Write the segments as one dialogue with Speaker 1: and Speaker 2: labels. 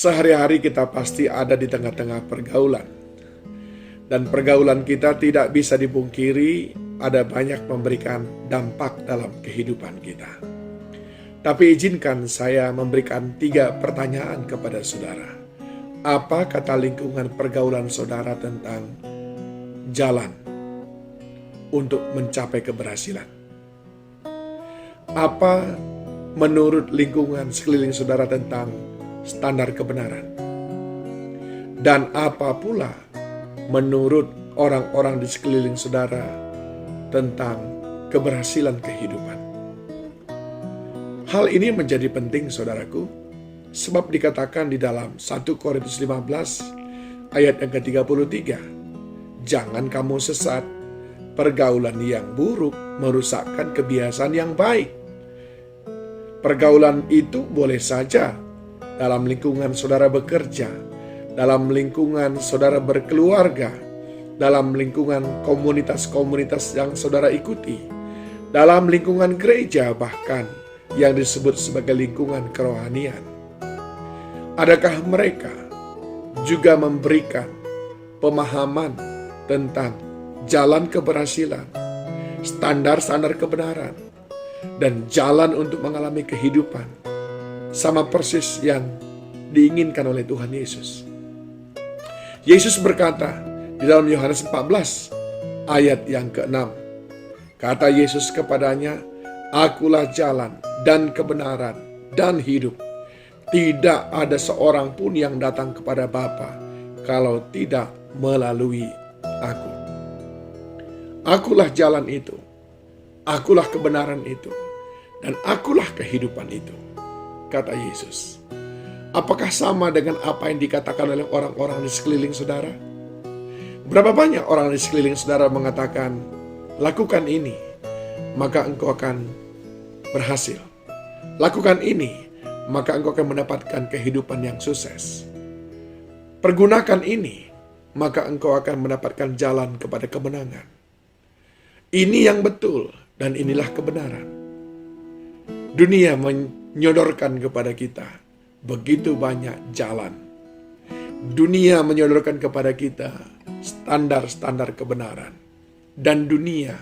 Speaker 1: Sehari-hari kita pasti ada di tengah-tengah pergaulan. Dan pergaulan kita tidak bisa dipungkiri ada banyak memberikan dampak dalam kehidupan kita. Tapi izinkan saya memberikan 3 pertanyaan kepada saudara. Apa kata lingkungan pergaulan saudara tentang jalan untuk mencapai keberhasilan? Apa menurut lingkungan sekeliling saudara tentang standar kebenaran? Dan apa pula menurut orang-orang di sekeliling saudara tentang keberhasilan kehidupan? Hal ini menjadi penting saudaraku, sebab dikatakan di dalam 1 Korintus 15 ayat yang ke-33, jangan kamu sesat, pergaulan yang buruk merusakkan kebiasaan yang baik. Pergaulan itu boleh saja dalam lingkungan saudara bekerja, dalam lingkungan saudara berkeluarga, dalam lingkungan komunitas-komunitas yang saudara ikuti, dalam lingkungan gereja, bahkan yang disebut sebagai lingkungan kerohanian. Adakah mereka juga memberikan pemahaman tentang jalan keberhasilan, standar-standar kebenaran, dan jalan untuk mengalami kehidupan sama persis yang diinginkan oleh Tuhan Yesus? Yesus berkata di dalam Yohanes 14 ayat yang ke-6, kata Yesus kepadanya, akulah jalan dan kebenaran dan hidup. Tidak ada seorang pun yang datang kepada Bapa kalau tidak melalui aku. Akulah jalan itu, akulah kebenaran itu, dan akulah kehidupan itu, kata Yesus. Apakah sama dengan apa yang dikatakan oleh orang-orang di sekeliling saudara? Berapa banyak orang di sekeliling saudara mengatakan, lakukan ini, maka engkau akan berhasil. Lakukan ini, maka engkau akan mendapatkan kehidupan yang sukses. Pergunakan ini, maka engkau akan mendapatkan jalan kepada kemenangan. Ini yang betul, dan inilah kebenaran. Dunia menyodorkan kepada kita begitu banyak jalan. Dunia menyodorkan kepada kita standar-standar kebenaran. Dan dunia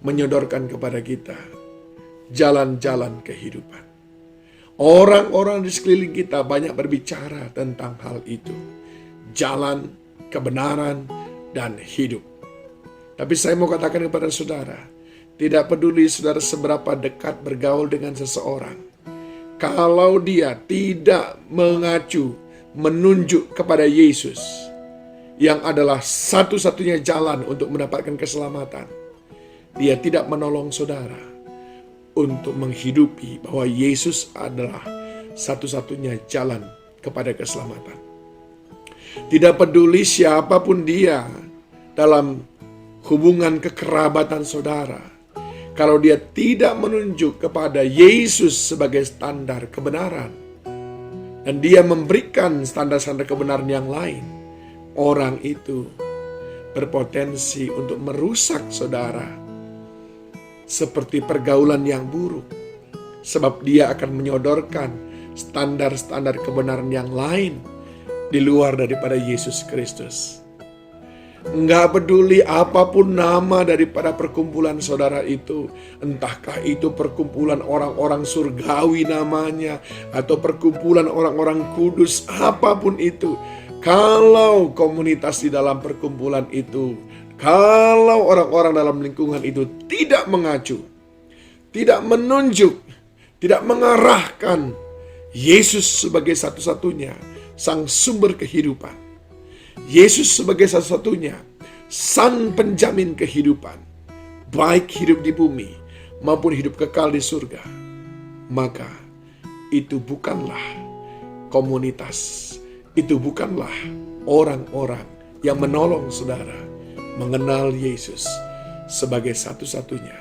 Speaker 1: menyodorkan kepada kita jalan-jalan kehidupan. Orang-orang di sekeliling kita banyak berbicara tentang hal itu. Jalan, kebenaran, dan hidup. Tapi saya mau katakan kepada saudara, tidak peduli saudara seberapa dekat bergaul dengan seseorang, kalau dia tidak menunjuk kepada Yesus, yang adalah satu-satunya jalan untuk mendapatkan keselamatan, dia tidak menolong saudara untuk menghidupi bahwa Yesus adalah satu-satunya jalan kepada keselamatan. Tidak peduli siapapun dia dalam hubungan kekerabatan saudara, kalau dia tidak menunjuk kepada Yesus sebagai standar kebenaran, dan dia memberikan standar-standar kebenaran yang lain, orang itu berpotensi untuk merusak saudara seperti pergaulan yang buruk, sebab dia akan menyodorkan standar-standar kebenaran yang lain di luar daripada Yesus Kristus. Enggak peduli apapun nama daripada perkumpulan saudara itu, entahkah itu perkumpulan orang-orang surgawi namanya, atau perkumpulan orang-orang kudus, apapun itu. Kalau komunitas di dalam perkumpulan itu, kalau orang-orang dalam lingkungan itu tidak mengacu, tidak menunjuk, tidak mengarahkan Yesus sebagai satu-satunya sang sumber kehidupan, Yesus sebagai satu-satunya sang penjamin kehidupan, baik hidup di bumi maupun hidup kekal di surga, maka itu bukanlah komunitas, itu bukanlah orang-orang yang menolong saudara mengenal Yesus sebagai satu-satunya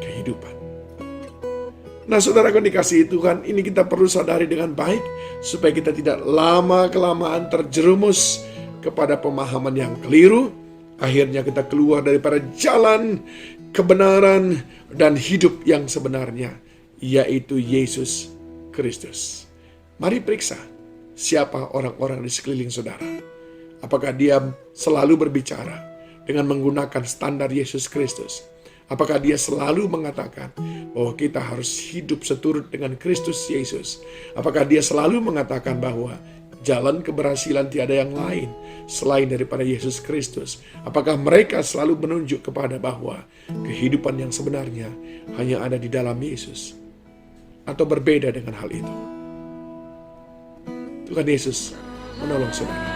Speaker 1: kehidupan. Nah, saudara yang dikasihi Tuhan, ini kita perlu sadari dengan baik supaya kita tidak lama-kelamaan terjerumus kepada pemahaman yang keliru. Akhirnya kita keluar daripada jalan kebenaran dan hidup yang sebenarnya, yaitu Yesus Kristus. Mari periksa siapa orang-orang di sekeliling saudara? Apakah dia selalu berbicara dengan menggunakan standar Yesus Kristus? Apakah dia selalu mengatakan bahwa kita harus hidup seturut dengan Kristus Yesus? Apakah dia selalu mengatakan bahwa jalan keberhasilan tiada yang lain selain daripada Yesus Kristus? Apakah mereka selalu menunjuk kepada bahwa kehidupan yang sebenarnya hanya ada di dalam Yesus? Atau berbeda dengan hal itu? Tuhan Yesus menolong saudara.